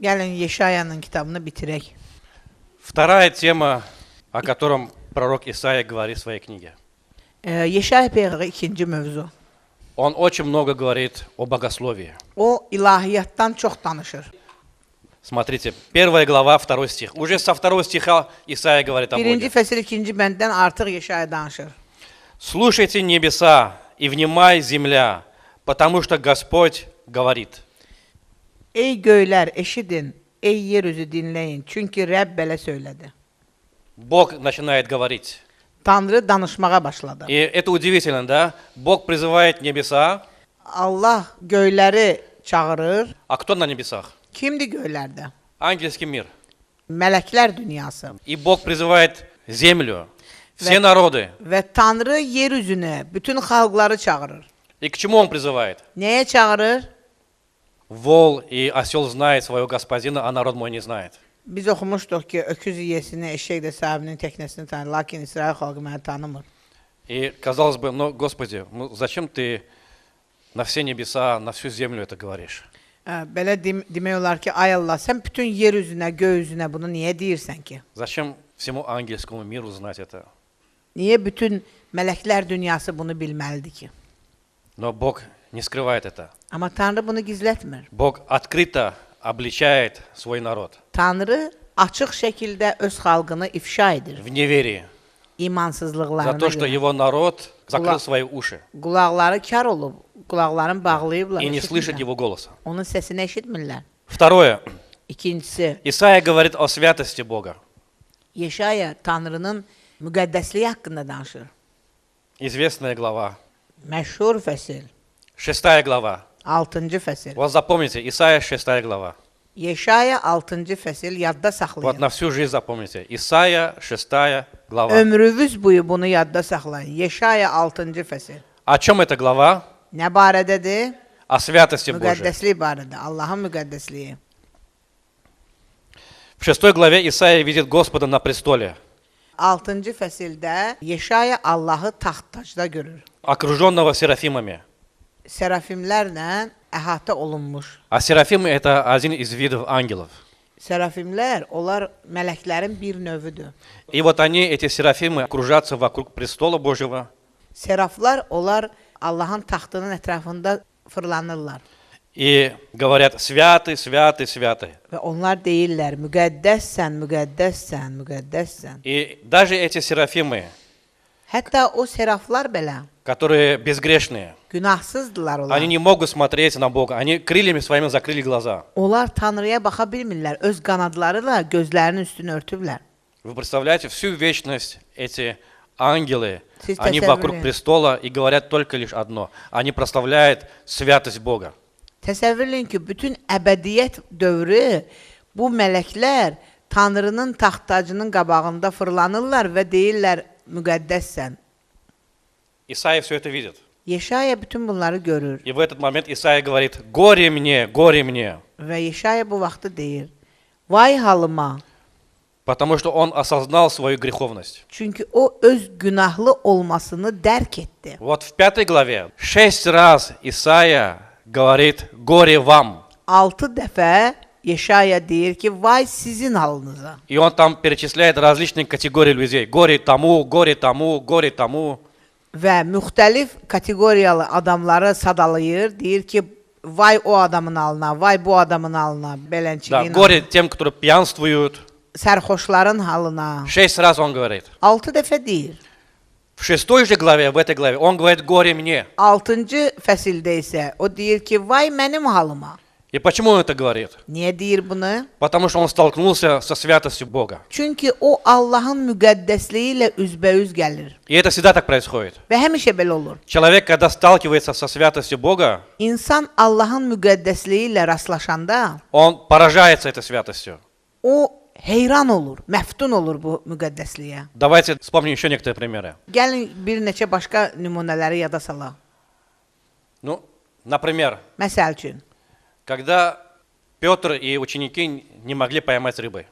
Gəlin Yeşayanın kitabını bitirək. Вторая тема, о котором пророк Исаия говорит в своей книге. Yeşaya peyğəmbər ikinci mövzu. Он очень много говорит о богословии. O ilahiyyatdan çox danışır. Смотрите, 1 глава, 2 стих. Уже со 2 стиха Исаия говорит о Birinci Боге. fəsil ikinci bənddən artıq Yeşaya danışır. «Слушайте небеса и внимай земля, потому что Господь говорит». Ey göylər, eşidin, ey yeryüzü dinləyin, çünki Rəbb belə söylədi. Бог начинает говорить. Tanrı danışmağa başladı. И это удивительно, да? Бог призывает небеса. Allah göyləri çağırır. А кто на небесах? Kimdir göylərdə? Ангельский мир. Mələklər dünyası. И Бог призывает землю, все народы. Və Tanrı yeryüzünü, bütün xalqları çağırır. И к чему Он призывает? Nəyə çağırır? Вол и осел знает своего господина, а народ мой не знает. Biz oxumuşduq ki, öküz yiyəsini, eşək də sahibinin təknəsini tanır, lakin İsrail xalqı məni tanımır. И казалось бы, ну, Господи, ну, зачем ты на все небеса, на всю землю это говоришь? Belə demək olar ki, ay Allah, sən bütün yer üzünə, göy üzünə bunu niyə deyirsən ki? Зачем всему ангельскому миру знать это? Niyə bütün mələklər dünyası bunu bilməlidir ki? Но Бог не скрывает это. Amma Tanrı bunu gizlətmir. Бог открыто обличает свой народ Tanrı açıq şəkildə öz xalqını ifşa edir. в неверии за İmansızlıqlarına то, что görə. его народ закрыл свои уши Qulaqları kar olub, qulaqlarını bağlayıblar. и не слышит eşitmirlər. его голоса. Onun səsini eşitmirlər. Второе. İkincisi, Исаия говорит о святости Бога. Yeşaya Tanrının müqəddəsliyi haqqında danışır. Известная глава. Məşhur fəsil, 6 глава. 6-cı fəsil. Вот запомните, Исаия 6 глава. Yeşaya 6-cı fəsil yadda Вот saxlayın. на всю жизнь запомните. Исаия 6 глава. Ömrünüz boyu bunu yadda saxlayın. Yeşaya 6-cı fəsil. О чем эта глава? Nə barədədir? О святости Божьей. Müqəddəslik barədə, Allahın müqəddəsliyi. В 6 главе Исаия видит Господа на престоле, 6-cı fəsildə Yeşaya Allahı taxt-tacda görür. окруженного серафимами. Serafimlərlə əhatə olunmuş. А серафимы это один из видов ангелов. Serafimlər, onlar mələklərin bir növüdür. И вот они, эти серафимы, кружатся вокруг престола Божьего. Seraflar, onlar Allahın taxtının ətrafında fırlanırlar. И говорят, святый, святый, святый. Və onlar deyirlər, müqəddəssən, müqəddəssən, müqəddəssən. И даже эти серафимы, Hətta o seraflar belə которые безгрешные, günahsızdılar onlar. они не могут смотреть на Бога. Они крыльями своими закрыли глаза. Onlar Tanrıya baxa bilmirlər, öz qanadlarıyla gözlərinin üstünü örtüblər. Вы представляете, всю вечность эти ангелы, Чисто они серверные. вокруг престола и говорят только лишь одно. Они прославляют святость Бога. Təsəvvür edin ki, bütün əbədiyyət dövrü bu mələklər Tanrının taxt-tacının qabağında fırlanırlar və deyirlər, müqəddəssən. Исаия все это видит. Yeşaya bütün bunları görür И в этот момент Исаия говорит, горе мне, горе мне. və Yeşaya bu vaxtı deyir, vay halıma, Потому что он осознал свою греховность. çünki o öz günahlı olmasını dərk etdi. Вот в 5 главе 6 раз Исаия говорит, горе вам. 6 dəfə Yeşaya deyir ki, vay sizin halınıza. И он там перечисляет различные категории людей. Горе тому, горе тому, горе тому. Və müxtəlif kateqoriyalı adamları sadalayır, deyir ki, vay o adamın halına, vay bu adamın halına, Да, belənçiliyin горе halına, тем, которые пьянствуют. sərxoşların halına. 6 раз он говорит. 6 dəfə deyir. В 6 же главе, в этой главе, он говорит, горе мне. 6-cı fəsildə isə o deyir ki, vay mənim halıma. И почему он это говорит? Niyə deyir bunu? Потому что он столкнулся со святостью Бога. Çünki o Allahın müqəddəsliyi ilə üzbəüz gəlir. И это всегда так происходит. Və həmişə belə olur. Человек, когда сталкивается со святостью Бога, İnsan Allahın müqəddəsliyi ilə rastlaşanda, он поражается этой святостью. o heyran olur, məftun olur bu müqəddəsliyə. Давайте вспомним еще некоторые примеры. Gəlin bir neçə başqa nümunələri yada salaq. Ну, например, Məsəl üçün, когда Петр и ученики не могли поймать рыбы.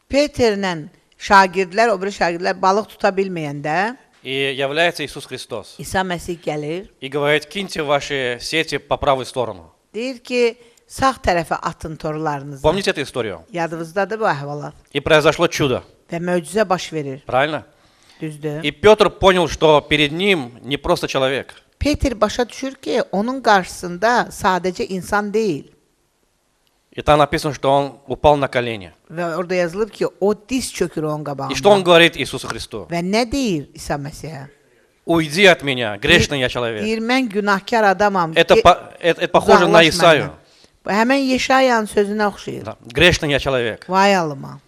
Peterlə şagirdlər, o biri şagirdlər balıq tuta bilməyəndə И является Иисус Христос. İsa Məsih gəlir, И говорит, киньте ваши сети по правую сторону. deyir ki, Sağ tərəfə atın torlarınızı. Помните эту историю? Yadınızdadır bu əhvalat. И произошло чудо, Və möcüzə baş verir. правильно? Düzdür. И Петр понял, что перед ним не просто человек. Peter başa düşür ki, onun qarşısında sadəcə insan deyil. И там написано, что он упал на колени. Və orada yazılıb ki, o diz çökür onun И что он qabağında. говорит Иисусу Христу? Və nə deyir İsa Məsihə? Уйди от меня, грешный я человек. Deyir, mən günahkar adamam. Это похоже на Uzaqlaş Исаю. məndən. Bu həmən Yeşayanın sözünə oxşayır. Да, грешный я человек. Vay alıma.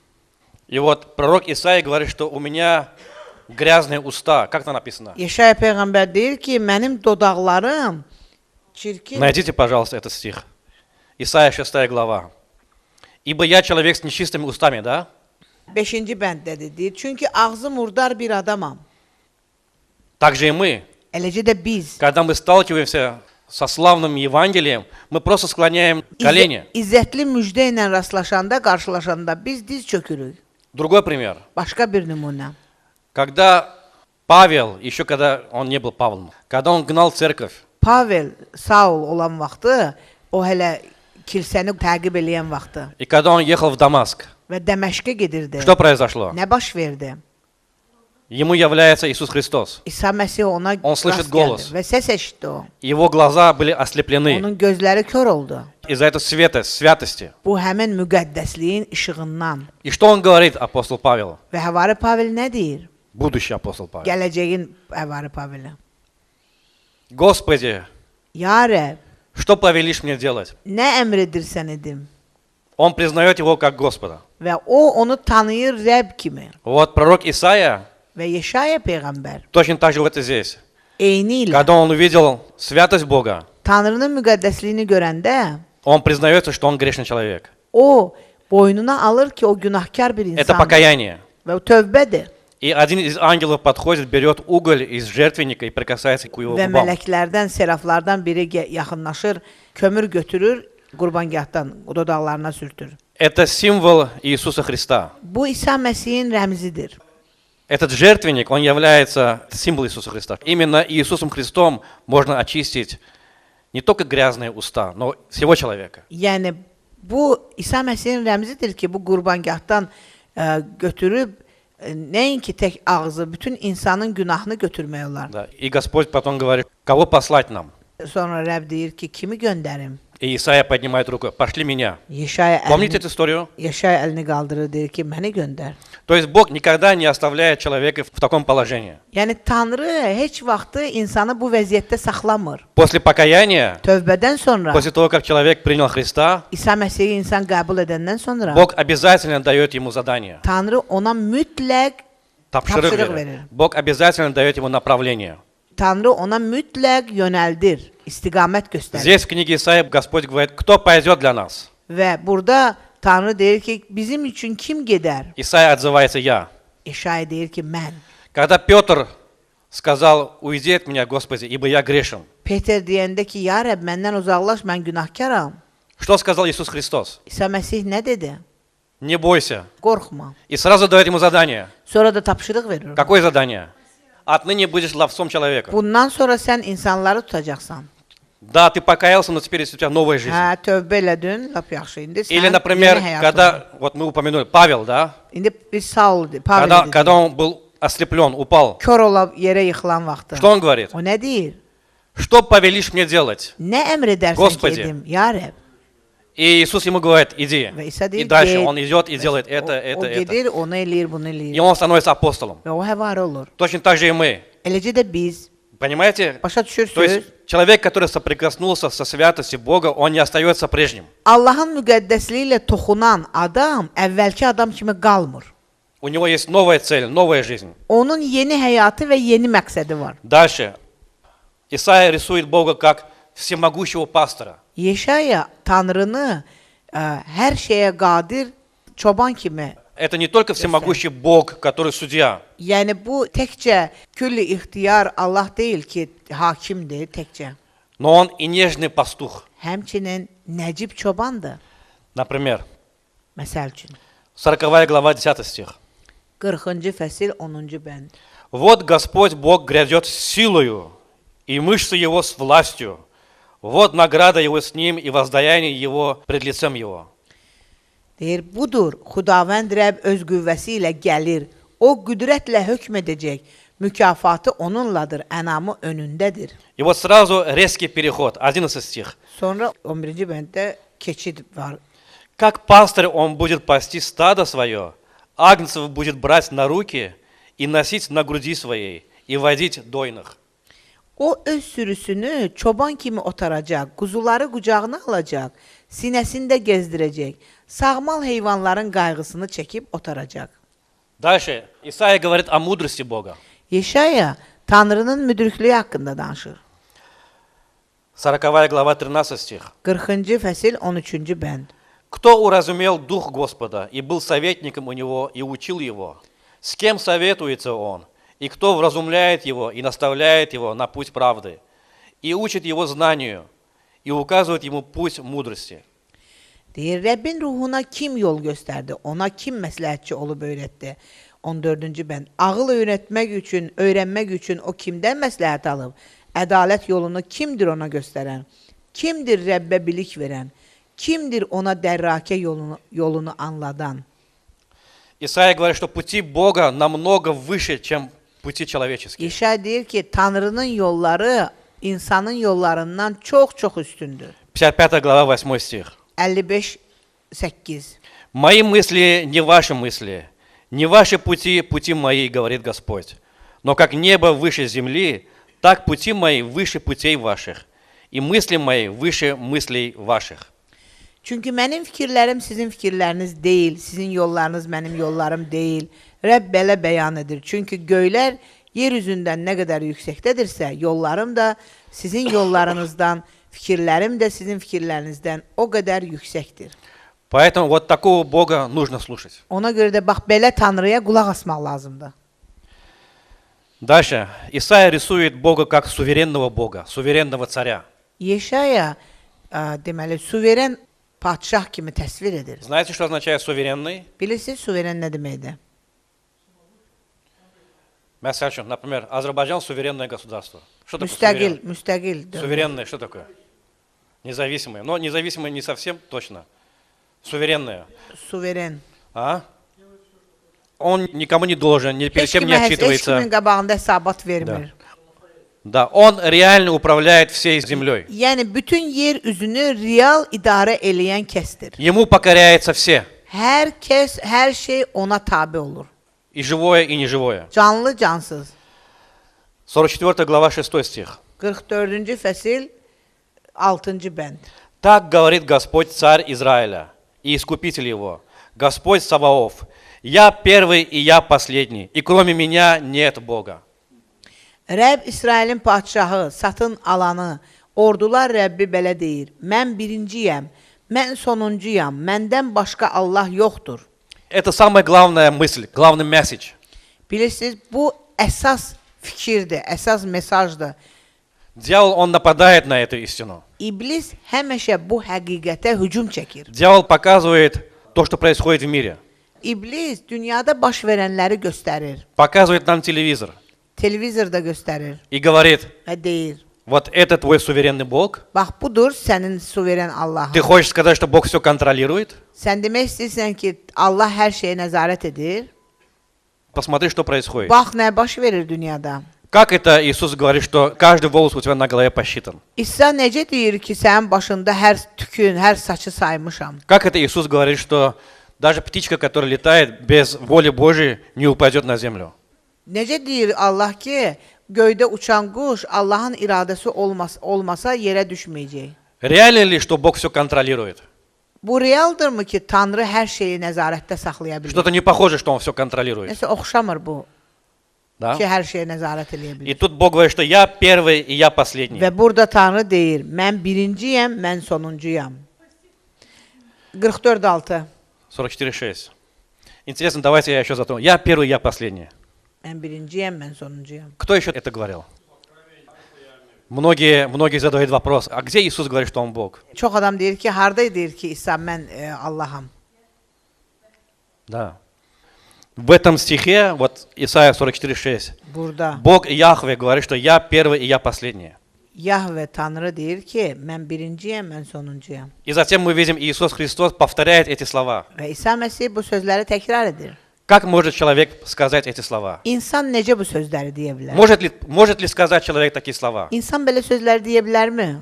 И вот пророк Исаия говорит, что у меня грязные уста. Как это написано? Yeşaya peyğəmbər deyir ki, mənim dodaqlarım çirkin. Найдите, пожалуйста, этот стих. Исаия 6 глава. Ибо я человек с нечистыми устами, да? 5-ci bənddədir deyir. Çünki ağzı murdar bir adamam. Так же и мы. Eləcə də biz Когда мы сталкиваемся со славным Евангелием, мы просто склоняем колени. İzzətli müjdə ilə rastlaşanda, qarşılaşanda biz diz çökürük. Другой пример. Başqa bir nümunə. Когда Павел, еще когда он не был Павлом, когда он гнал церковь, Pavel Saul olan vaxtı, o hələ kilsəni təqib eləyən vaxtı и когда он ехал в Дамаск, və Dəməşqə gedirdi. что произошло? Nə baş verdi? Ему является Иисус Христос. İsa Məsih ona On слышит rast голос. gəldi və səs eşitdi o. Его глаза были ослеплены Onun gözləri kör oldu. из-за этого света, святости. Bu həmin müqəddəsliyin işığından. И что он говорит, апостол Павел? Və həvari Pavel nə deyir? Будущий апостол Павел. Gələcəyin həvari Pavelə. Господи, Ya Rəbb, что повелишь мне делать? nə əmr edirsən edim? Он признает его как Господа. Və o onu tanıyır Rəbb kimi. Вот пророк Исаия Və Yeşaya peyğəmbər точно так же вот и здесь. eyni ilə Когда он увидел святость Бога, Tanrının müqəddəsliyini görəndə он признается, что он грешный человек. o boynuna alır ki, o günahkar bir Это insandır. покаяние. Və o tövbədir. И один из ангелов подходит, берет уголь из жертвенника и прикасается к его Və губам. mələklərdən, seraflardan biri yaxınlaşır, kömür götürür, qurbangahdan o dodaqlarına sürtür. Это символ Иисуса Христа. Bu İsa Məsihin rəmzidir. Этот жертвенник, он является символом Иисуса Христа. Именно Иисусом Христом можно очистить не только gрязные уста, но всего человека. Yəni bu İsa Məsihin rəmzidir ki, bu qurbangahdan götürüb nəinki tək ağzı, bütün insanın günahını götürmək olar. Да. И Господь потом говорит, кого послать нам? Sonra Rəbb deyir ki, kimi göndərim? И Исаия поднимает руку, пошли меня. Yeşaya Помните əlini, эту историю? Yeşaya əlini qaldırır, deyir ki, məni göndər. То есть Бог никогда не оставляет человека в таком положении. Yəni Tanrı heç vaxtı insanı bu vəziyyətdə saxlamır. После покаяния, Tövbədən sonra, после того, как человек принял Христа, İsa Məsihi insan qəbul edəndən sonra Бог обязательно дает ему задание. Tanrı ona mütləq Тапшырык Тапшырык верит. верит. Бог обязательно дает ему направление. Tanrı ona mütləq yönəldir, istiqamət göstərir. Здесь в книге Исаия Господь говорит, кто пойдет для нас? Və burada Tanrı deyir ki, bizim üçün kim gedər? Исаия отзывается я. Yeşaya deyir ki, mən. Когда Петр сказал, уйди от меня, Господи, ибо я грешен. Peter deyəndə ki, ya Rəbb, məndən uzaqlaş, mən günahkaram. Что сказал Иисус Христос? İsa Məsih nə dedi? Не бойся. Qorxma. И сразу дает ему задание. Sonra da tapşırıq verir. Какое задание? Отныне будешь ловцом человека. Bundan sonra sən insanları tutacaqsan. Да, ты покаялся, но теперь есть у тебя новая жизнь. Hə, tövbə elədin, lap yaxşı. İndi sən Или, например, yeni həyat когда, вот мы упомянули, Павел, да? İndi biz Saul, Pavel Когда он был ослеплен, упал, kör olub yerə yıxılan vaxtı. что он говорит? O nə deyir? Что повелишь мне делать? Nə əmr edərsən Господи. ki edim? Ya Rəbb. И Иисус ему говорит, иди. Və İsa И deyir, дальше get. он идет и делает O это. gedir, onu eləyir, bunu И eləyir. он становится апостолом. Və o həvar olur. Точно так же и мы. Eləcə də biz, Понимаете? başa То düşürsünüz, есть человек, который соприкоснулся со святостью Бога, он не остается прежним. Allahın müqəddəsliyi ilə toxunan adam əvvəlki adam kimi qalmır. У него есть новая цель, новая жизнь. Onun yeni həyatı və yeni məqsədi var. Дальше. Исаия рисует Бога как всемогущего пастора. Yeşaya Tanrını hər şeyə qadir çoban kimi. Это не только всемогущий Бог, который судья. Yəni bu təkcə külli ixtiyar Allah deyil ki, hakimdir təkcə. Но он и нежный пастух. Həmçinin nəcib çobandır. Например, Məsəl üçün 40 глава, 10 стих. 40-cı fəsil 10-cu bənd. Вот Господь Бог грядет с силою, и мышцы его с властью. Вот nagрada его с nим и воздаяние его пред лицем его. Deyir, budur, Xudavənd Rəbb öz qüvvəsi ilə gəlir. O qüdrətlə hökm edəcək. Mükafatı onunladır, ənamı önündədir. И вот сразу резкий переход, 11 стих. Sonra 11-ci bənddə keçid var. Как пастырь он будет пасти стадо свое, агнцев будет брать на руки и носить на груди своей, и водить дойных. O öz sürüsünü çoban kimi otaracaq, quzuları qucağına alacaq, sinəsində gezdirəcək, sağmal heyvanların qayğısını çəkib otaracaq. Дальше Исаия говорит о мудрости Бога. Yeşaya Tanrının müdriklüyü haqqında danışır. 40 глава, 13 стих. 40-cı fəsil 13-cü bənd. Кто уразумел дух Господа и был советником у него и учил его? С кем советуется он? И кто вразумляет его и наставляет его на путь правды? И учит его знанию, и uказывает ему путь мудрости. Deyir, Rəbbin ruhuna kim yol göstərdi? Ona kim məsləhətçi olub öyrətdi? 14-cü bənd. Ağıl öyrənmək üçün o kimdən məsləhət alıb? Ədalət yolunu kimdir ona göstərən? Kimdir Rəbbə bilik verən? Kimdir ona dərrakə yolunu anladan? Исаия говорит, что пути Бога намного выше, чем пути человеческие. İşə deyir ki, Tanrının yolları insanın yollarından çox üstündür. 55 глава, 8 стих. 55-8. «Мои мысли не ваши мысли, не ваши пути, пути мои, говорит Господь. Но как небо выше земли, так пути мои выше путей ваших, и мысли мои выше мыслей ваших». Çünki mənim fikirlərim sizin fikirləriniz deyil, sizin yollarınız mənim yollarım deyil. Rəbb belə bəyan edir. Çünki göylər yer üzündən nə qədər yüksəkdədirsə, yollarım da sizin yollarınızdan, fikirlərim də sizin fikirlərinizdən o qədər yüksəkdir. Поэтому вот такого Бога нужно слушать. Ona görə də bax belə Tanrıya qulaq asmaq lazımdır. Дальше. Исаия рисует Бога как суверенного Бога, суверенного царя. Yeşaya deməli suveren padşah kimi təsvir edir. Знаете, что означает суверенный? Bilirsiniz suveren nə deməkdir? Mesela, например, Азербайджан суверенное государство. Что такое Müstəqil, суверенное? müstəqil. Суверенное что такое? Независимое. Но независимое не совсем точно. Суверенное. Suveren. А? Он никому не должен, ни перед Heç кем не kimə heç kimin отчитывается. qabağında hesabat vermir. Да, он реально управляет всей землей. Yəni bütün yer üzünü real idarə eləyən kəsdir. Ему покоряются все. Hər kəs, hər şey ona tabe olur. И живое, и неживое. Canlı, cansız. 44 глава, 6 стих. 44-cü fəsil 6-cı bənd. Так говорит Господь, царь Израиля и искупитель его, Господь Саваоф. Я первый и я последний, и кроме меня нет Бога. Rəbb İsrailin padşahı, satın alanı, ordular Rəbbi belə deyir. Mən birinciyəm, mən sonuncuyam, məndən başqa Allah yoxdur. Это самая главная мысль, главный месседж. Bilirsiniz, bu əsas fikirdir, əsas mesajdır. Дьявол, он нападает на эту истину. İblis həmişə bu həqiqətə hücum çəkir. Дьявол показывает то, что происходит в мире. İblis dünyada baş verənləri göstərir. Показывает нам телевизор Televizorda göstərir и говорит, və deyir. вот это твой суверенный Бог. Bax budur sənin suveren Allahın. Ты хочешь сказать, что Бог все контролирует? Sən demək istəyirsən ki, Allah hər şeyə nəzarət edir. Посмотри, что происходит. Bax nə baş verir dünyada. Как это Иисус говорит, что каждый волос у тебя на голове посчитан? İsa necə deyir ki, sənin başında hər tükün, hər saçı saymışam. Как это Иисус говорит, что даже птичка, которая летает без воли Божией, не упадет на землю? Necə deyir Allah ki, göydə uçan quş Allahın iradəsi olmasa yerə düşməyəcək. Реально ли, что Бог все контролирует? Bu realdırmı ki, Tanrı hər şeyi nəzarətdə saxlaya bilir? Что-то не похоже, что Он все контролирует. Nəsə oxşamır bu Да? ki, hər şeyə nəzarət eləyə И bilir. тут Бог говорит, что я первый и я последний. Və burada Tanrı deyir, mən birinciyəm, mən sonuncuyam. 44:6. 44:6. Интересно, давайте я еще затрону. Я первый, я последний. Mən birinciyəm, mən sonuncuyam. Кто еще это говорил? Многие задают вопрос, а где Иисус говорит, что Он Бог? Çox adam deyir ki, harda deyir ki, İsa mən Allaham. Да. В этом стихе, вот Исайя 44:6, Burada. Бог Яхве говорит, что я первый и я последний. Yahve Tanrı deyir ki, mən birinciyəm, mən sonuncuyam. И затем мы видим, Иисус Христос повторяет эти слова. Və İsa Məsih bu sözləri təkrar edir. Как может человек сказать эти слова? İnsan necə bu sözləri deyə bilər? Может ли сказать человек такие слова? İnsan belə sözləri deyə bilərmi?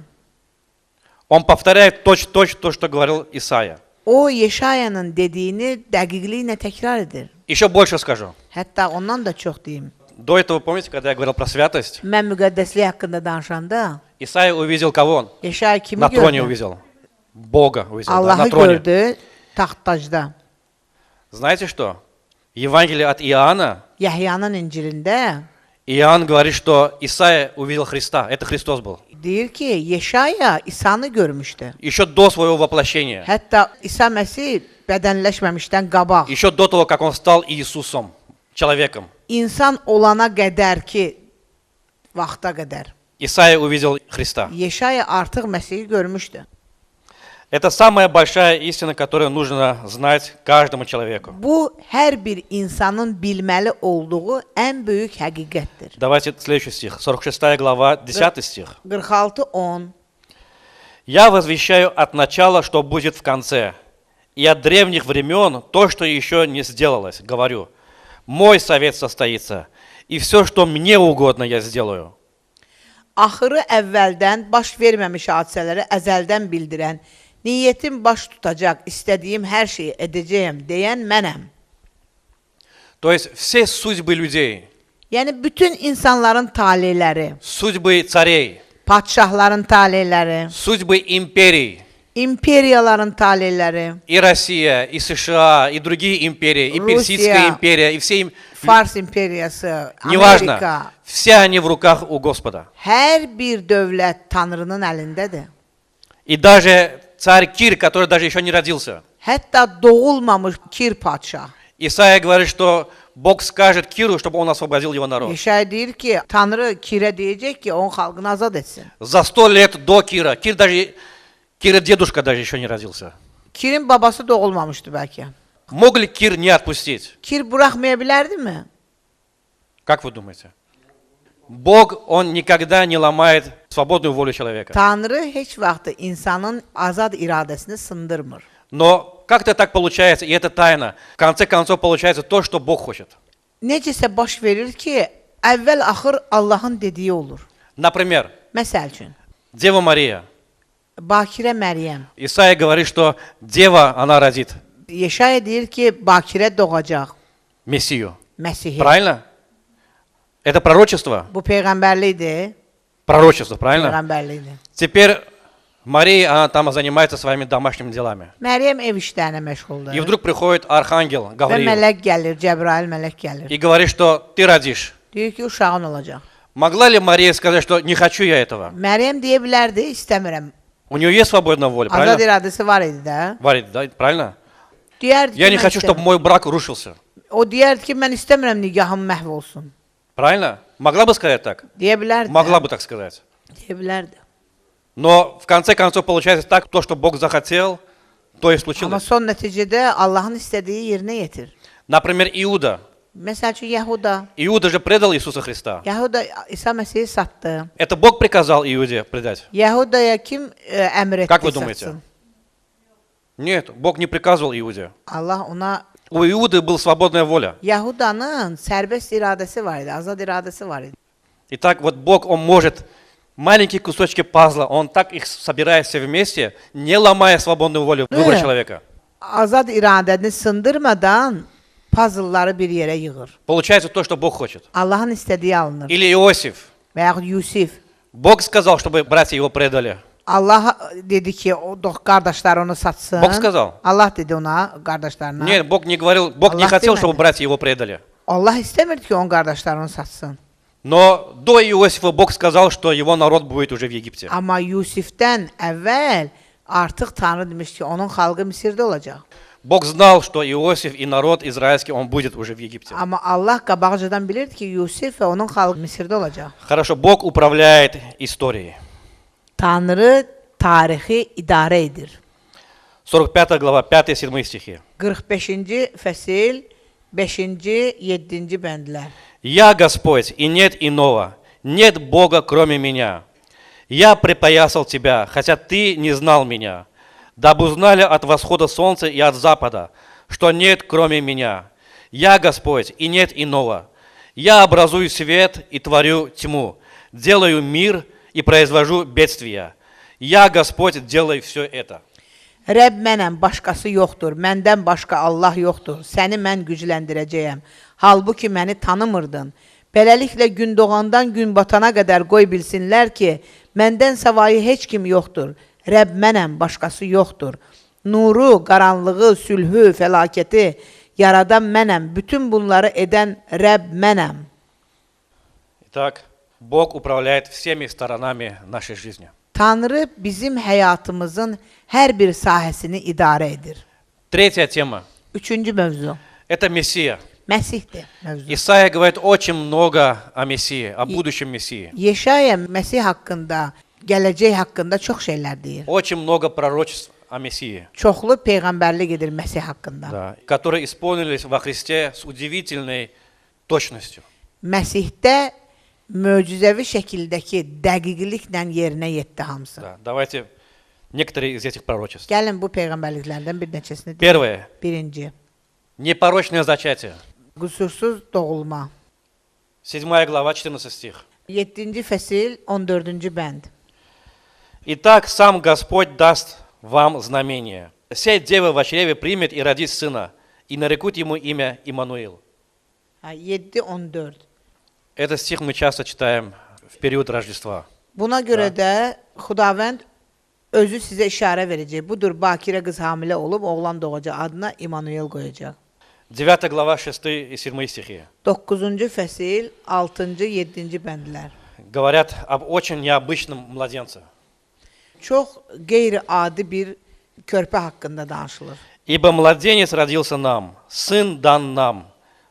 Он повторяет точь-в-точь то, что говорил Исаия. O Yeşayanın dediyini dəqiqliklə təkrar edir. Еще больше скажу. Hətta ondan da çox deyim. До этого, помните, когда я говорил про святость, Mən müqəddəslik haqqında danışanda Исаия увидел кого? Yeşaya kimi На троне gördü? увидел. Бога увидел, да, Allahı на троне. gördü taxtacda. Знаете что? Евангелие от Иоанна, Yəhyanın İncilində Иоанн говорит, что Исаия увидел Христа. Это Христос был. deyir ki, Yeşaya İsanı görmüşdü. Еще до своего воплощения. Hətta İsa Məsih bədənləşməmişdən qabaq, Еще до того, как он стал Иисусом, человеком. insan olana qədər ki, vaxta qədər. Исаия увидел Христа. Yeşaya artıq Məsihi görmüşdü. Это самая большая истина, которую нужно знать каждому человеку. Bu hər bir insanın bilməli olduğu ən böyük həqiqətdir. Давайте следующий стих. 46 глава, 10 стих. 46:10. «Я возвещаю от начала, что будет в конце, и от древних времен то, что еще не сделалось. Говорю, мой совет состоится, и все, что мне угодно, я сделаю». Axırı əvvəldən baş verməmiş hadisələri əzəldən bildirən, niyyətim baş tutacaq, istədiyim hər şeyi edəcəyəm deyən mənəm. То есть все судьбы людей, Yəni bütün insanların taleyləri, судьбы царей, padşahların taleyləri, судьбы империй, imperiyaların taleyləri, и Россия, и США, и другие империи, и Персидская Руссия, империя, и все им, Fars imperiyası, неважно, Amerika, все они в руках у Господа. hər bir dövlət Tanrının əlindədir. И даже царь Кир, который даже еще не родился. Hətta doğulmamış Kir padşah. Исаия говорит, что Бог скажет Киру, чтобы он освободил его народ. Yeşaya deyir ki, Tanrı Kirə deyəcək ki, onun xalqını azad etsin. За 100 лет до Кира. Кира дедушка даже еще не родился. Kirin babası doğulmamışdı bəlkə. Мог ли Кир не отпустить? Kir buraxmaya bilərdimi? Как вы думаете? Бог, Он никогда не ломает свободную волю человека. Tanrı heç vaxt insanın azad iradəsini sındırmır. Но как-то так получается, и это тайна. В конце концов получается то, что Бог хочет. Necəsə baş verir ki, əvvəl-axır Allahın dediyi olur. Например, Məsəl üçün, Дева Мария. Bakirə Məryəm. Исаия говорит, что Дева, она родит Yeşaya deyir ki, Bakirə doğacaq Мессию. Məsihi. Правильно? Это пророчество? Bu peyğəmbərlikdir. Пророчество, правильно? Peyğəmbərlikdir. Теперь Мария, она там занимается своими домашними делами. Məryəm ev işlərinə məşğuldur. И вдруг приходит архангел Və Гавриил mələk gəlir, Cəbrail mələk gəlir. и говорит, что ты родишь. Deyir ki, uşağın olacaq. Могла ли Мария сказать, что не хочу я этого? Məryəm deyə bilərdi, istəmirəm. У нее есть свободная воля, Azad правильно? iradəsi var idi də. Варит, да, правильно? Deyərdi ki, Я не mən хочу, чтобы istəmirəm. мой брак рушился. O deyərdi ki, mən istəmirəm nigahım məhv olsun. Правильно? Могла бы сказать так? Deyə bilərdi. Могла бы так сказать. Deyə bilərdi. Но в конце концов получается так, то, что Бог захотел, то и Amma случилось. son nəticədə Allahın istədiyi yerinə yetir. Например, Иуда. Məsəl üçün Yahuda. Иуда же предал Иисуса Христа. Yahuda İsa Məsihi satdı. Это Бог приказал Иуде предать? Yahudaya kim əmr etdi Как вы думаете? satsın? Нет, Бог не приказывал Иуде. Allah ona У Иуды была свободная воля. Yahudanın sərbəst iradəsi var idi, azad iradəsi var idi. Итак, вот Бог, Он может маленькие кусочки пазла, Он так их собирает все вместе, не ломая свободную волю выбора Да. человека. Azad iradəni sındırmadan puzzle'ları bir yerə yığır. Получается то, что Бог хочет. Allahın istədiyi alınır. Или Иосиф. Və yaxud Yusif. Бог сказал, чтобы братья его предали. Allah dedi ki, o qardaşlar onu satsın. Bog сказал. Allah dedi ona, qardaşlarına. Нет, Бог не говорил, Бог не Allah хотел, demedi. чтобы братья его предали. Allah istəmirdi ki, onun qardaşları onu satsın. Но до Иосифа Бог сказал, что его народ будет уже в Египте. Amma Yusifdən əvvəl artıq Tanrı demiş ki, onun xalqı Misirdə olacaq. Бог знал, что Иосиф и народ израильский, он будет уже в Египте. Amma Allah qabaqcadan bilirdi ki, Yusif və onun xalqı Misirdə olacaq. Хорошо, Бог управляет историей. Tanrı tarixi idarə edir. 45 глава, 5-7 стихи. 45-ci fəsil 5-ci, 7-ci bəndlər. «Я Господь, и нет иного, нет Бога, кроме меня. Я припоясал тебя, хотя ты не знал меня, дабы узнали от восхода солнца и от запада, что нет кроме меня. Я Господь, и нет иного. Я образую свет и творю тьму, делаю мир и произвожу бедствия. Я Господь, делаю все это. Rəbb mənəm, başqası yoxdur. Məndən başqa Allah yoxdur. Səni mən gücləndirəcəyəm. Halbuki məni tanımırdın. Beləliklə gün doğandan gün batana qədər qoy bilsinlər ki, məndən savayı heç kim yoxdur. Rəbb mənəm, başqası yoxdur. Nuru, qaranlığı, sülhü, fəlakəti yaradan mənəm. Bütün bunları edən Rəbb mənəm. Итак, Бог управляет всеми сторонами нашей жизни. Tanrı bizim həyatımızın hər bir sahəsini idarə edir. Tretья тема Üçüncü mövzu. – это Мессия. Məsihdir mövzu. Исаия говорит очень много о Мессии, о будущем Мессии. Yeşaya Məsih haqqında, gələcək haqqında çox şeylər deyir. Очень много пророчеств о Мессии, Çoxlu peyğəmbərlik edir Məsih haqqında. да, которые исполнились во Христе с удивительной точностью. Məsihdə möcüzəvi şəkildəki dəqiqliklə yerinə yetdi hamısı. Да, давайте некоторые из этих пророчеств. Gəlin bu peyğəmbərliklərdən bir neçəsini deyək. Первое. Birinci, Непорочное зачатие. qüsursuz doğulma. 7 глава, 14 стих. 7-ci fəsil, 14-cü bənd. Итак, сам Господь даст вам знамение. Сей дева в чреве примет и родит сына, и нарекут ему имя Иммануил. 7-14. Этот стих мы часто читаем в период Рождества. Buna görə də Xudavənd özü sizə işarə verəcək. Budur, bakirə qız hamilə olub, oğlan doğacaq, adına İmmanuel qoyacaq. 9 глава, 6 и 7 стихи. 9-cu fəsil, 6-cı, 7-ci bəndlər. Говорят об очень необычном младенце. Çox qeyri-adi bir körpə haqqında danışılır. Ибо младенец родился нам, сын дан нам,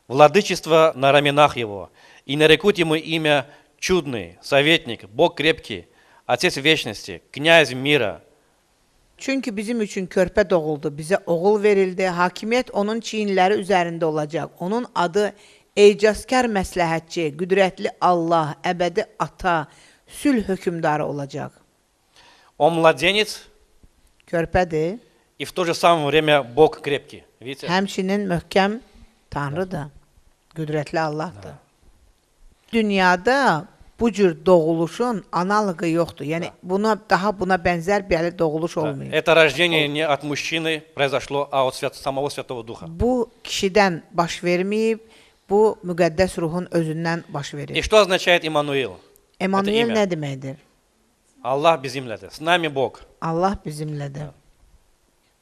владычество на раменах его, и нарекут ему имя Чудный, Советник, Бог крепкий, Отец вечности, Князь мира. Çünki bizim üçün körpə doğuldu, bizə oğul verildi, hakimiyyət onun çiyinləri üzərində olacaq. Onun adı ecazkar məsləhətçi, qüdrətli Allah, əbədi ata, sülh hökümdarı olacaq. Он младенец Körpədir, и в то же самое время Бог крепкий. Видите? həmçinin möhkəm Tanrıdır, qüdrətli Allahdır. Dünyada bu cür doğuluşun analogu yoxdur. Yəni buna bənzər bir doğuluş Да. olmuyor. Это рождение не от мужчины произошло, а от самого Святого Духа. Bu kişidən baş verməyib, bu müqəddəs ruhun özündən baş И verir. что означает Иммануил? Emanuel imя. nə deməkdir? Аллах безимлятый. С нами Бог. Allah bizimlədir.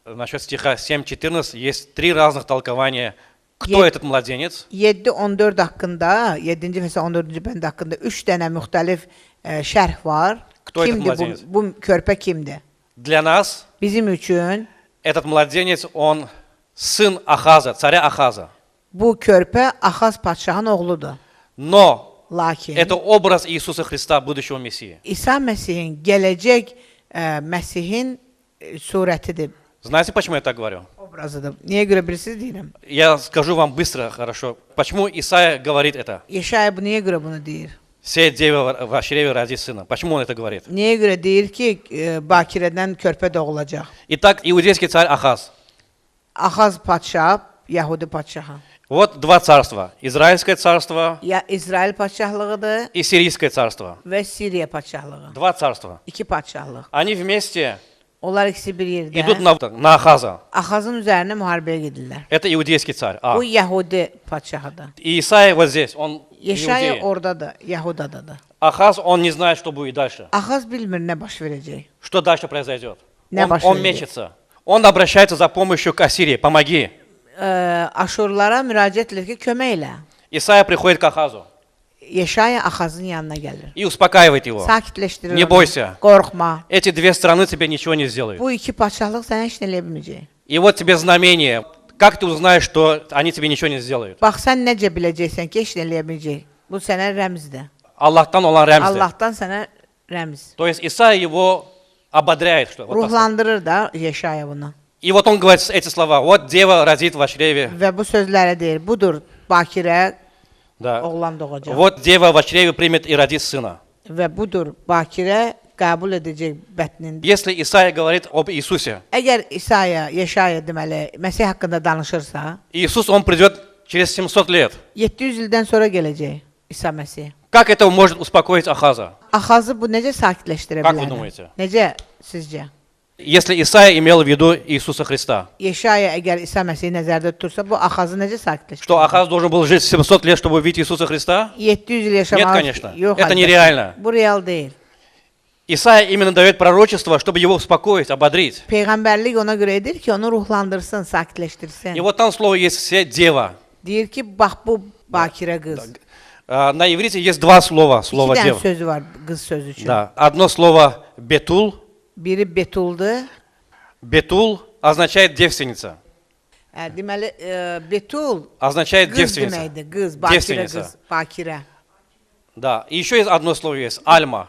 Насчет стиха 7.14 есть три разных толкования. Кто этот младенец? 7-14 haqqında, 7-ci fəsil 14-cü bənd haqqında 3 dənə müxtəlif şərh var. Кто этот Kimdir mладенец? bu körpə kimdir? Для нас Bizim üçün этот младенец, он сын Ахаза, царя Ахаза. bu körpə Axaz padşahın oğludur. Но Lakin это образ Иисуса Христа, будущего Мессии. İsa Məsihin gələcək Məsihin surətidir, Знаете, почему я так говорю? obrazıdır. Niyə görə bilirsiniz deyirəm? Я скажу вам быстро, хорошо. Почему Исаия говорит это? Yeşaya bu niyə görə bunu deyir? Сей дева в чреве родит сына. Почему он это говорит? Niyə görə deyir ki, bakirədən körpə doğulacaq? Итак, иудейский царь Ахаз. Axaz padşah, Yahudi padşahı. Вот два царства. Израильское царство Ya İsrail padşahlığıdır и Сирийское царство. və Siriya padşahlığı. Два царства. İki padşahlıq. Они вместе Onlar ikisi bir yerdə. идут на Ахаза. Axazın üzərinə müharibəyə gedirlər. Это иудейский царь. Bu Yahudi padşahıdır. И Исаия вот здесь, он Yeşaya иудей. oradadır, Yahudadadır. Ахаз, он не знает, что будет дальше. Axaz bilmir nə baş verəcək. Что дальше произойдет? Не Он обошли. мечется. Он обращается за помощью к Ассирии. Помоги. Aşurlara müraciət edir ki, kömək elə. Исаия приходит к Ахазу Yeşaya Axazın yanına gəlir. и успокаивает его. Sakitləşdirir Не onu. бойся. Qorxma. Эти две страны тебе ничего не сделают. Bu iki padşahlıq sənə heç nə eləyə bilməyəcək. И вот тебе знамение. Как ты узнаешь, что они тебе ничего не сделают? Bax, sən necə biləcəksən ki, heç nə eləyə bilməyəcək. Bu sənə rəmzdir. Аллахтан olan рәмзdir. Allahdan sənə rəmz. То есть Исаия его ободряет. Что, вот послушай. Ruhlandırır da Yeşaya bunu. И вот он говорит эти слова. Вот дева родит во чреве. Və bu sözləri deyir. Budur, bakirə Да. oğlan doğacaq. Вот дева во чреве примет и родит сына. Və budur, bakirə qəbul edəcək bətnində. Если Исаия говорит об Иисусе, Əgər İsaya, Yeşaya deməli, Məsih haqqında danışırsa, Иисус, Он придет через 700 лет. 700 ildən sonra gələcək İsa Məsih. Как это может uspokоить Ахаза? Axazı bu necə sakitləşdirə Как вы bilər? думаете? Necə sizcə? Если Исаия имел в виду Иисуса Христа, Yeşaya əgər İsa Məsihi nəzərdə tutursa, bu Axazı necə sakitləşdirər? что Ахаз должен был жить 700 лет, чтобы увидеть Иисуса Христа? 700 il yaşamaq. Нет, конечно. Yox, Это əlbəttə. нереально. Bu real deyil. Исаия именно dает пророчество, чтобы его успокоить, ободрить. Peyğəmbərlik ona görə edir ki, onu ruhlandırsın, sakitləşdirsin. И вот там слово есть все дева. Deyir ki, bax bu bakirə qız. На иврите есть два слова, İki слово dənə дева. sözü var qız sözü üçün. Да. Одно слово бетул. Biri Betuldur. Бетул означает девственница. Deməli, Betul Означает qız девственница. deməkdir, qız, bakirə Девственница. qız, bakirə. Да. И еще есть одно слово есть. Альма.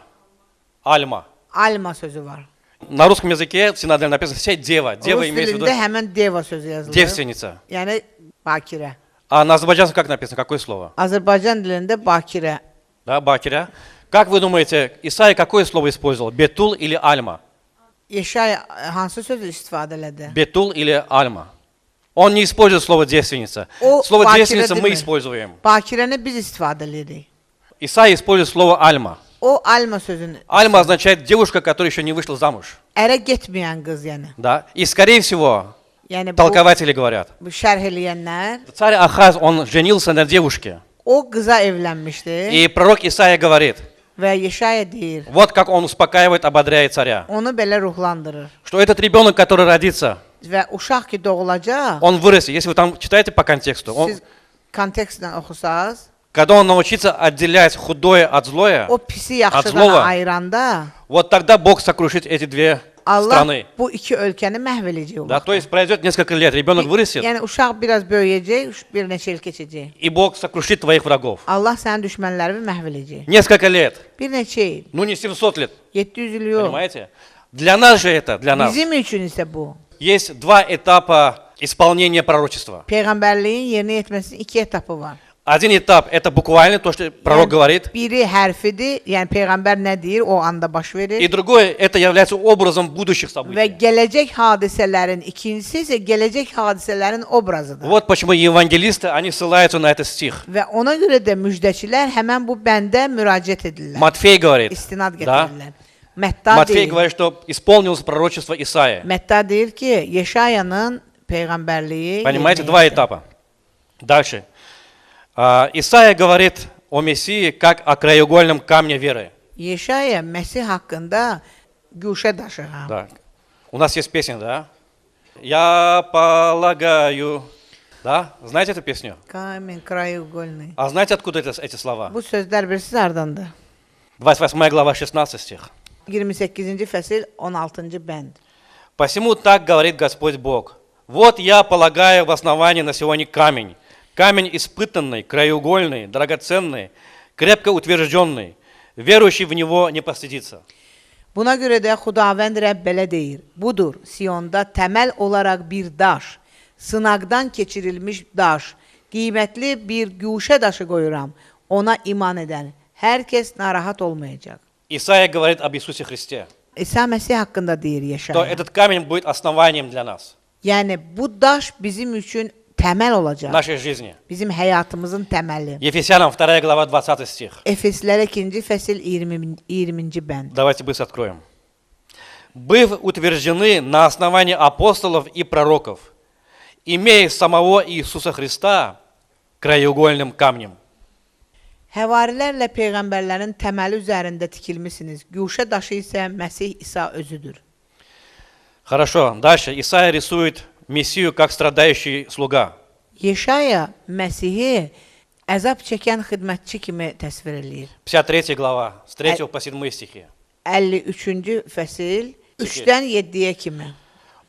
Альма. Alma sözü var. На русском языке в синодале написано вся дева. Дева Rus имеется в dilində виду həmən deva sözü yazılır. девственница. Yəni bakirə. А на азербайджанском как написано? Какое слово? Azərbaycan dilində bakirə. Да, бакеря. Как вы думаете, Исаия какое слово использовал? Бетул или альма? Yeşaya hansı sözü istifadə elədi? Бетул или альма? Он не использует слово девственница. О, Слово бакеря девственница мы демей. используем. Bakirəni biz istifadə edirik. Исаия использует слово альма. O alma sözünü Альма означает девушка, которая еще не вышла замуж. ərə getməyən qız yəni. Да? И скорее всего, Yəni bu, толкователи говорят, bu şərh eləyənlər царь Ахаз, он женился на девушке. o qıza evlənmişdi И пророк Исаия говорит, və Yeşaya deyir, вот как он успокаивает, ободряет царя. onu belə ruhlandırır. Что этот ребенок, который родится, Və uşaq ki doğulacaq, он вырастет. Если вы там читаете по контексту, siz kontekstlə oxusaz, когда он научится отделять худое от злое, o pisi yaxşıdan Azlova. ayıranda вот тогда Бог сокрушит эти две Allah страны. bu iki ölkəni məhv edəcək o Да, vaxt. то есть пройдет несколько лет, ребенок вырастет, Yəni uşaq biraz böyüyəcək, bir neçə il keçəcək. и Бог сокрушит твоих врагов. Allah sənin düşmənlərini məhv edəcək. Несколько лет, Bir neçə il, ну не 700 лет, 700 il yox. понимаете? Для нас же это, для нас, Bizim üçün isə bu. есть два этапа исполнения пророчества. Peyğəmbərliyin yerinə yetməsinin iki etapı var. Один этап – это буквально то, что пророк говорит, Biri hərfidir, yəni Peyğəmbər nə deyir, o anda baş и verir. другое – это является образом будущих Və событий. gələcək hadisələrin ikincisi isə gələcək hadisələrin obrazıdır. Вот почему евангелисты, они ссылаются на этот стих. Və ona görə də müjdəçilər həmən bu bəndə müraciət edirlər. Матфей говорит, İstinad да? gətirirlər. Mətta Матфей deyir, говорит, что исполнилось пророчество Исаия. Mətta deyir ki, Yeşayanın peyğəmbərliyi Понимаете, yerinə два yetdi. этапа. Дальше. Исаия говорит о Мессии как о краеугольном камне веры. Yeşaya Məsih haqqında güşə daşı. Да. У нас есть песня, да? Я полагаю. Да? Знаете эту песню? Камень краеугольный. А знаете, откуда эти слова? Bu sözlər birsiz hardandır? 28 глава, 16 стих. 28-ci fəsil 16-cı bənd. Посему так говорит Господь Бог. Вот я полагаю в основании на сегодня камень. Камень испытанный, краеугольный, драгоценный, крепко утвержденный. Верующий в него не постыдится. Buna görə də Xudavənd Rəbb belə deyir. Budur, Siyonda təməl olaraq bir daş, sınaqdan keçirilmiş daş, qiymətli bir güşə daşı qoyuram. Ona iman edən hər kəs narahat olmayacaq. Исаия говорит об Иисусе Христе, İsa Məsih haqqında deyir что Yeşaya. этот камень будет основанием для нас, Yəni bu daş bizim üçün təməl olacaq. нашей жизни. Bizim həyatımızın təməli. Ефесянам 2 глава, 20 стих. Efeslərə 2-ci fəsil 20-ci bənd. Давайте быстро откроем. «Быв утверждены на основании апостолов и пророков, имея самого Иисуса Христа краеугольным камнем». Həvarilərlə peyğəmbərlərin təməli üzərində tikilmisiniz. Güşə daşı isə Məsih İsa özüdür. Хорошо, дальше. Исаия рисует Мессию как страдающий слуга. Yeşaya Məsihi əzab çəkən xidmətçi kimi təsvir eləyir. 53 глава, с 3 по 7 стихи. 53-cü fəsil 3-dən 7-yə kimi.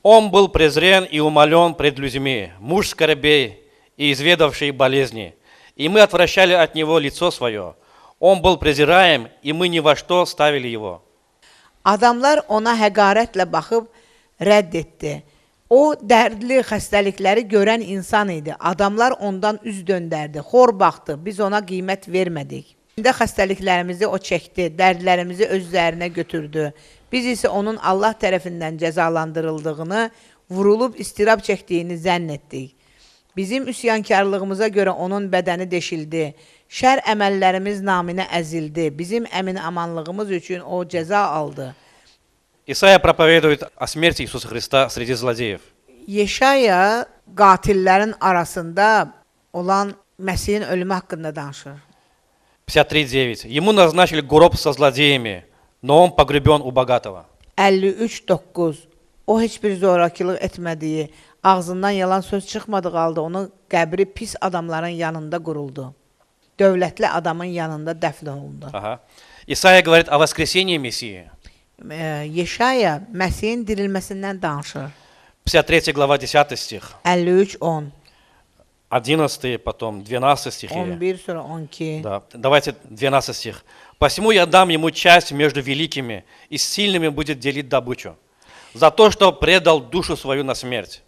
«Он был презрен и умолен пред людьми, муж скорбей и изведавший болезни, и мы отвращали от него лицо свое. Он был презираем, и мы ни во что ставили его». Adamlar ona həqarətlə baxıb rədd etdi. O dərdli xəstəlikləri görən insan idi. Adamlar ondan üz döndərdi, xor baxdı. Biz ona qiymət vermədik. İndə xəstəliklərimizi o çəkdi, dərdlərimizi öz üzərinə götürdü. Biz isə onun Allah tərəfindən cəzalandırıldığını, vurulub istirab çəkdiyini zənn etdik. Bizim üsyankarlığımıza görə onun bədəni deşildi. Şər əməllərimiz naminə əzildi. Bizim əmin-amanlığımız üçün o cəza aldı. Исаия проповедует о смерти Иисуса Христа среди злодеев. Yeşaya qatillərin arasında olan Məsihin ölümü haqqında danışır. 53:9. Ему назначили гроб со злодеями, но он погребен у богатого. 53:9. O heç bir zorakılıq etmədiyi, ağzından yalan söz çıxmadığı halda onun qəbri pis adamların yanında quruldu. Dövlətli adamın yanında dəfn olundu. Ага. Исаия говорит о воскресении Мессии. Yeşaya Məsihin dirilməsindən danışır. 53 глава 10 стих. 53:10. 11, потом 12 стихи. 11 sonra 12. Да. Давайте 12 стих. «Посему я дам ему часть между великими, и с сильными будет делить добычу, за то, что предал душу свою на смерть».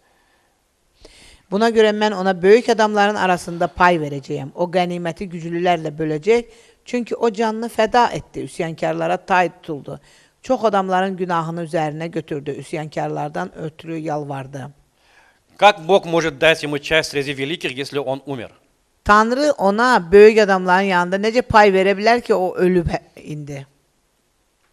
Buna görə mən ona böyük adamların arasında pay verəcəyəm. O qəniməti güclülərlə böləcək, çünki o canını fəda etdi, üsyankarlara tay tutuldu. Çox adamların günahını üzərinə götürdü, üsyankarlardan ötürü yalvardı. Как Бог может дать ему часть среди великих, если он умер? Tanrı ona böyük adamların yanında necə pay verə bilər ki, o ölüb indi?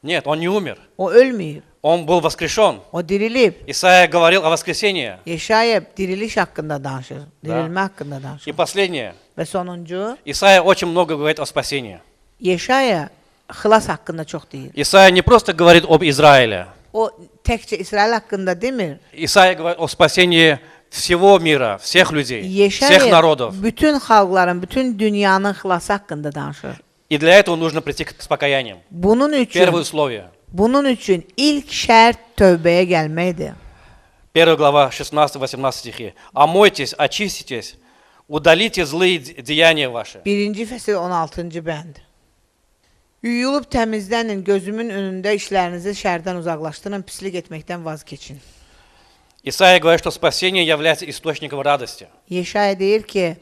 Нет, он не умер. O ölməyib, Он был воскрешен. o dirilib. Исаия говорил о воскресении. Yeşaya diriliş haqqında danışır, dirilmə haqqında danışır. И последнее. Və sonuncu, Исаия очень много говорит о спасении. Yeşaya xilas haqqında çox deyir. Исаия не просто говорит об Израиле. O təkcə İsrail haqqında demir. Исаия говорит о спасении всего мира, всех людей, всех Yeşaya народов. bütün xalqların, bütün dünyanın xilası haqqında danışır. И для этого нужно прийти с покаянием. Первое условие. Bunun üçün ilk şərt tövbəyə gəlməkdir. 1 глава 16-18 стихи. «Омойтесь, очиститесь, удалите злые деяния ваши». 1-ci fəsil 16-cı bənd. Yuyulub təmizlənin, gözümün önündə işlərinizi şərdən uzaqlaşdırın, pislik etməkdən vaz keçin. Исаия говорит, что спасение является источником радости. Yeşaya deyir ki,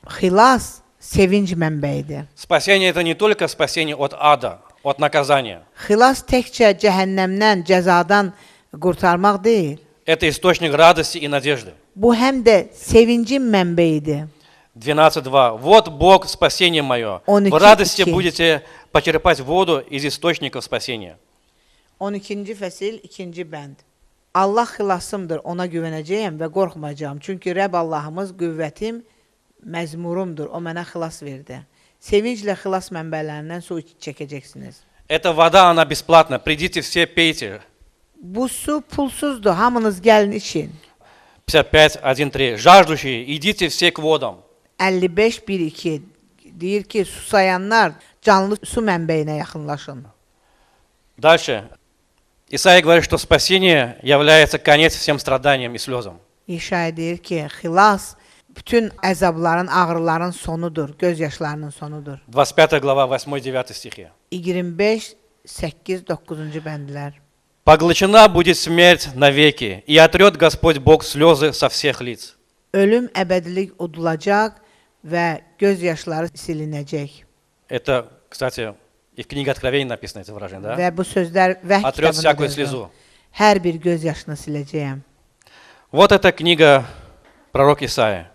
xilas sevinç mənbəyidir. Спасение – это не только спасение от ада, от наказания. Xilas təkcə cəhənnəmdən, cəzadan qurtarmaq deyil. Это источник радости и надежды. Bu həm də sevincin mənbəyidir. 12.2. «Вот Бог, спасение мое. Он В радости iki. будете почерпать воду из источников спасения». 12-ci fəsil 2-ci bənd. Allah xilasımdır, ona güvənəcəyəm və qorxmayacağam. Çünki Rəbb Allahımız qüvvətim, məzmurumdur, o mənə xilas verdi. Sevinclə xilas mənbələrindən su çəkəcəksiniz. Эта вода, она бесплатна. Придите все, пейте. Bu su pulsuzdur, hamınız gəlin için. 55.1.3. «Жаждущие, идите все к водам». 55-1-2 deyir ki, susayanlar canlı su mənbəyinə yaxınlaşın. Дальше. Исаия говорит, что спасение является конец всем страданиям и слезам. İşaya deyir ki, xilas bütün əzabların, ağrıların sonudur, göz yaşlarının sonudur. 25 глава 8-9 стихи. 25, 8, 9-cu bəndlər. «Поглощена будет смерть навеки, и отрет Господь Бог слезы со всех лиц». Ölüm əbədilik udulacaq və göz yaşları silinəcək. Это, кстати, и в книге Откровения написано это выражение, да? Və bu sözlər Vəh Отрет kitabında всякую yazılır. слезу. Hər bir göz yaşını siləcəyəm. Вот эта книга пророк Исаия.